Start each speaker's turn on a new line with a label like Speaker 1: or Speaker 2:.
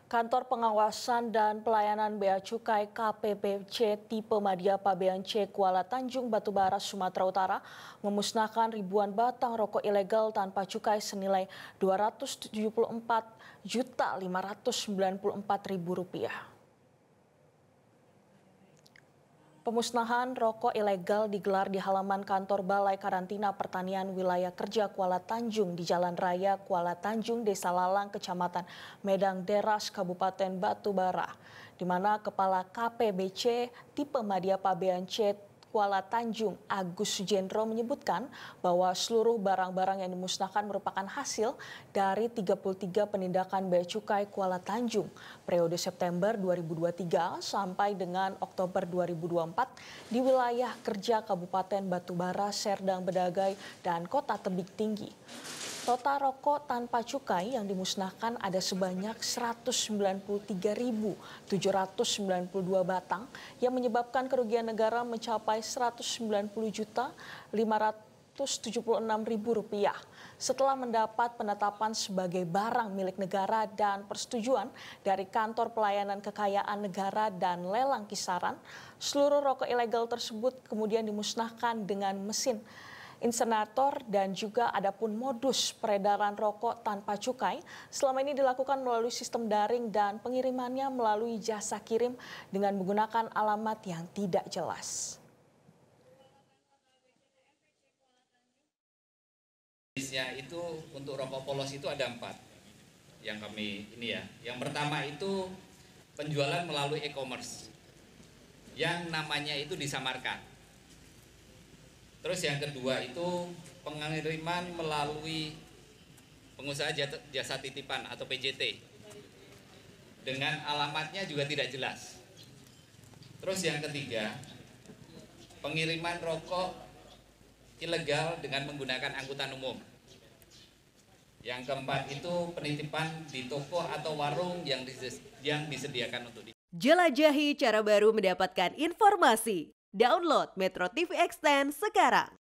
Speaker 1: Kantor Pengawasan dan Pelayanan Bea Cukai KPBC tipe Madya Pabean C Kuala Tanjung Batubara Sumatera Utara memusnahkan ribuan batang rokok ilegal tanpa cukai senilai Rp274.594.000. Pemusnahan rokok ilegal digelar di halaman kantor Balai Karantina Pertanian Wilayah Kerja Kuala Tanjung di Jalan Raya Kuala Tanjung, Desa Lalang, Kecamatan Medang Deras, Kabupaten Batubara, di mana Kepala KPBC tipe Madya Pabean C Kuala Tanjung Agus Sujendro menyebutkan bahwa seluruh barang-barang yang dimusnahkan merupakan hasil dari 33 penindakan Bea Cukai Kuala Tanjung periode September 2023 sampai dengan Oktober 2024 di wilayah kerja Kabupaten Batubara, Serdang Bedagai, dan Kota Tebing Tinggi. Total rokok tanpa cukai yang dimusnahkan ada sebanyak 193.792 batang yang menyebabkan kerugian negara mencapai Rp190.576.000 setelah mendapat penetapan sebagai barang milik negara dan persetujuan dari Kantor Pelayanan Kekayaan Negara dan Lelang Kisaran. Seluruh rokok ilegal tersebut kemudian dimusnahkan dengan mesin insenator dan juga adapun modus peredaran rokok tanpa cukai selama ini dilakukan melalui sistem daring dan pengirimannya melalui jasa kirim dengan menggunakan alamat yang tidak jelas.
Speaker 2: Jenisnya itu untuk rokok polos itu ada 4 yang kami ini ya. Yang pertama itu penjualan melalui e-commerce yang namanya itu disamarkan. Terus yang kedua itu pengiriman melalui pengusaha jasa titipan atau PJT dengan alamatnya juga tidak jelas. Terus yang ketiga pengiriman rokok ilegal dengan menggunakan angkutan umum. Yang keempat itu penitipan di toko atau warung yang disediakan untuk
Speaker 3: Jelajahi cara baru mendapatkan informasi. Download Metro TV Extend sekarang.